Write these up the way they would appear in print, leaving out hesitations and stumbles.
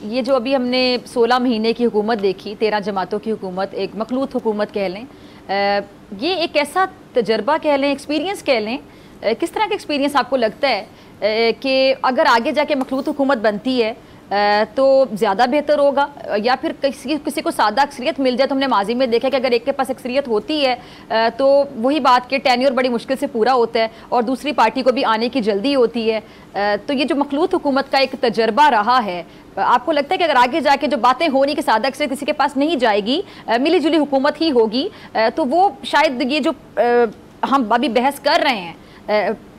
ये जो अभी हमने 16 महीने की हुकूमत देखी, 13 जमातों की हुकूमत, एक मखलूत हुकूमत कह लें, ये एक ऐसा तजर्बा कह लें, एक्सपीरियंस कह लें, किस तरह का एक्सपीरियंस आपको लगता है कि अगर आगे जाके मखलूत हुकूमत बनती है तो ज़्यादा बेहतर होगा, या फिर किसी को सादा अक्सरियत मिल जाए? तो हमने माजी में देखा कि अगर एक के पास अक्सरियत होती है तो वही बात कि टेन्योर बड़ी मुश्किल से पूरा होता है और दूसरी पार्टी को भी आने की जल्दी होती है। तो ये जो मखलूत हुकूमत का एक तजर्बा रहा है, आपको लगता है कि अगर आगे जाके जो बातें होनी कि सादा अक्सरियत किसी के पास नहीं जाएगी, मिली जुली हुकूमत ही होगी, तो वो शायद ये जो हम अभी बहस कर रहे हैं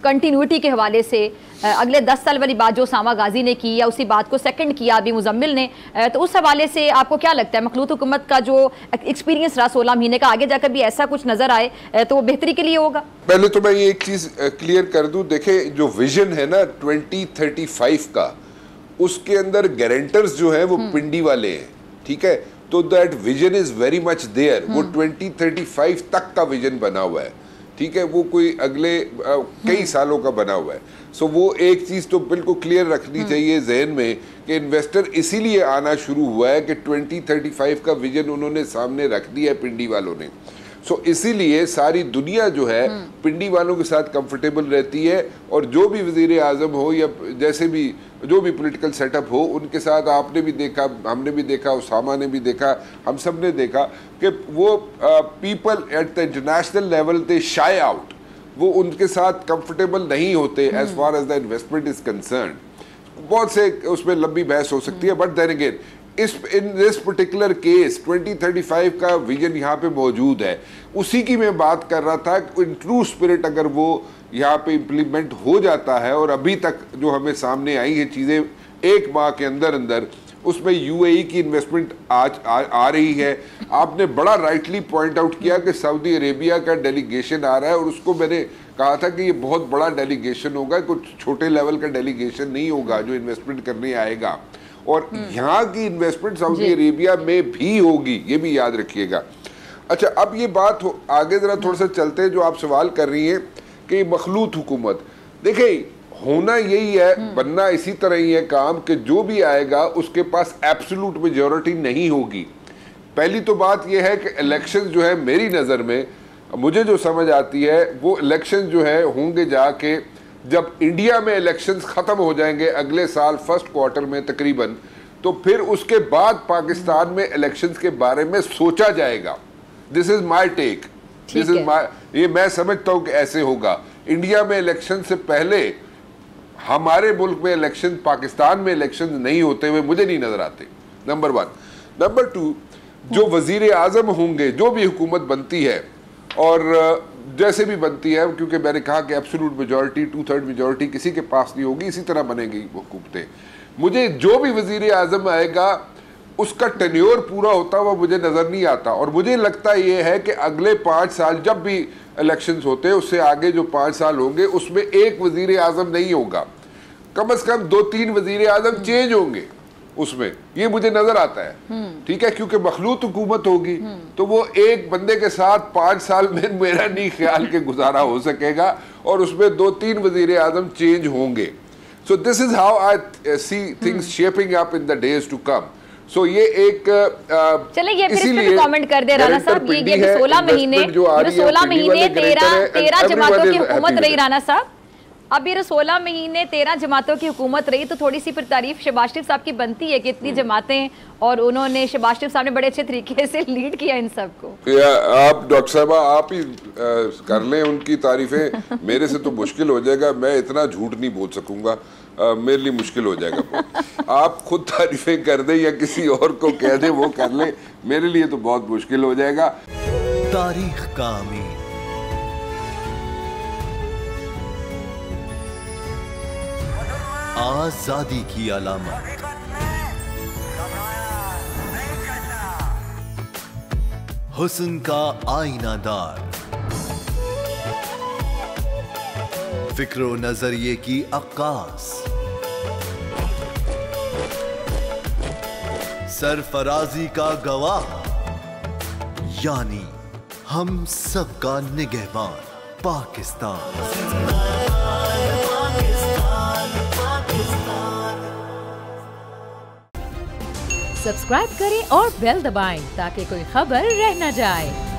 कंटिन्यूटी के हवाले से, अगले 10 साल वाली बात जो उसामा गाजी ने की या उसी बात को सेकंड किया अभी मुजम्मिल ने, तो उस हवाले से आपको क्या लगता है मखलूत हुकूमत का जो एक्सपीरियंस रहा 16 महीने का, आगे जाकर भी ऐसा कुछ नजर आए तो वो बेहतरी के लिए होगा? पहले तो मैं ये एक चीज क्लियर कर दूं, देखे जो विजन है ना 2035 का, उसके अंदर गारंटर्स जो है वो पिंडी वाले हैं, ठीक है? तो that vision is very much there. वो 2035 तक का विजन बना हुआ है, ठीक है? वो कोई अगले कई सालों का बना हुआ है। सो वो एक चीज तो बिल्कुल क्लियर रखनी चाहिए जहन में कि इन्वेस्टर इसीलिए आना शुरू हुआ है कि 2035 का विजन उन्होंने सामने रख दिया है पिंडी वालों ने। सो इसीलिए सारी दुनिया जो है पिंडी वालों के साथ कंफर्टेबल रहती है, और जो भी वजीर आजम हो या जैसे भी जो भी पॉलिटिकल सेटअप हो, उनके साथ आपने भी देखा, हमने भी देखा, उसामा ने भी देखा, हम सब ने देखा कि वो people at the international level they shy out, वो उनके साथ कंफर्टेबल नहीं होते as far as the investment is concern. बहुत से उसमें लंबी बहस हो सकती है, but then again in this particular case 2035 का विजन यहाँ पे मौजूद है। उसी की मैं बात कर रहा था, इन ट्रू स्पिरिट अगर वो यहाँ पे इम्प्लीमेंट हो जाता है, और अभी तक जो हमें सामने आई है चीज़ें 1 माह के अंदर अंदर, उसमें यूएई की इन्वेस्टमेंट आज आ रही है। आपने बड़ा राइटली पॉइंट आउट किया कि सऊदी अरेबिया का डेलीगेशन आ रहा है, और उसको मैंने कहा था कि ये बहुत बड़ा डेलीगेशन होगा, कुछ छोटे लेवल का डेलीगेशन नहीं होगा जो इन्वेस्टमेंट करने आएगा, और यहाँ की इन्वेस्टमेंट सऊदी अरेबिया में भी होगी, ये भी याद रखिएगा। अच्छा, अब ये बात आगे जरा थोड़ा सा चलते हैं, जो आप सवाल कर रही हैं कि मखलूत हुकूमत, देखिए होना यही है, बनना इसी तरह ही है काम कि जो भी आएगा उसके पास एब्सोल्यूट मेजॉरिटी नहीं होगी। पहली तो बात यह है कि इलेक्शन जो है, मेरी नज़र में मुझे जो समझ आती है, वो इलेक्शन जो है होंगे जाके जब इंडिया में इलेक्शंस ख़त्म हो जाएंगे अगले साल फर्स्ट क्वार्टर में तकरीबन, तो फिर उसके बाद पाकिस्तान में इलेक्शंस के बारे में सोचा जाएगा। This is my take, this is my, ये मैं समझता हूँ कि ऐसे होगा। इंडिया में इलेक्शन से पहले हमारे मुल्क में इलेक्शन, पाकिस्तान में इलेक्शन नहीं होते हुए मुझे नहीं नजर आते, नंबर 1। नंबर 2, जो वजीर आजम होंगे, जो भी हुकूमत बनती है और जैसे भी बनती है, क्योंकि मैंने कहा कि एब्सोल्यूट मेजॉरिटी 2/3 मेजॉरिटी किसी के पास नहीं होगी, इसी तरह बनेगी हुकूमतें। मुझे जो भी वजीर आजम आएगा उसका टेन्योर पूरा होता हुआ मुझे नजर नहीं आता, और मुझे लगता ये है कि अगले 5 साल जब भी इलेक्शंस होते हैं, उससे आगे जो 5 साल होंगे उसमें एक वजीर आजम नहीं होगा, कम से कम 2-3 वजीर आजम चेंज होंगे उसमें, ये मुझे नजर आता है, ठीक है? क्योंकि मखलूत हुकूमत होगी तो वो एक बंदे के साथ 5 साल में मेरा नहीं ख्याल के गुजारा हो सकेगा, और उसमें 2-3 वजीर आजम चेंज होंगे। So this is how I see things shaping up in the days to come. So ये एक चलिए ये फिर इस पे कमेंट कर दे राना साहब, ये 16 महीने 13 जमातों की हुकूमत रही राना साहब, अब ये 16 महीने 13 जमातों की हुकूमत रही, तो थोड़ी सी फिर तारीफ शहबाज शरीफ साहब की बनती है कि इतनी जमातें, और उन्होंने शहबाज शरीफ साहब ने बड़े अच्छे तरीके से लीड किया इन सबको। आप डॉक्टर साहब आप ही कर लें उनकी तारीफें, मेरे से तो मुश्किल हो जाएगा, मैं इतना झूठ नहीं बोल सकूंगा, मेरे लिए मुश्किल हो जाएगा। आप खुद तारीफें कर दें या किसी और को कह दें वो कर ले, मेरे लिए तो बहुत मुश्किल हो जाएगा। तारीख का अमीर, आजादी की अलामत, हुस्न का आईनादार, फिक्रो नजरिए की अक्कास, सरफराजी का गवाह, यानी हम सबका निगहबान पाकिस्तान। सब्सक्राइब करें और बेल दबाएं ताकि कोई खबर रह न जाए।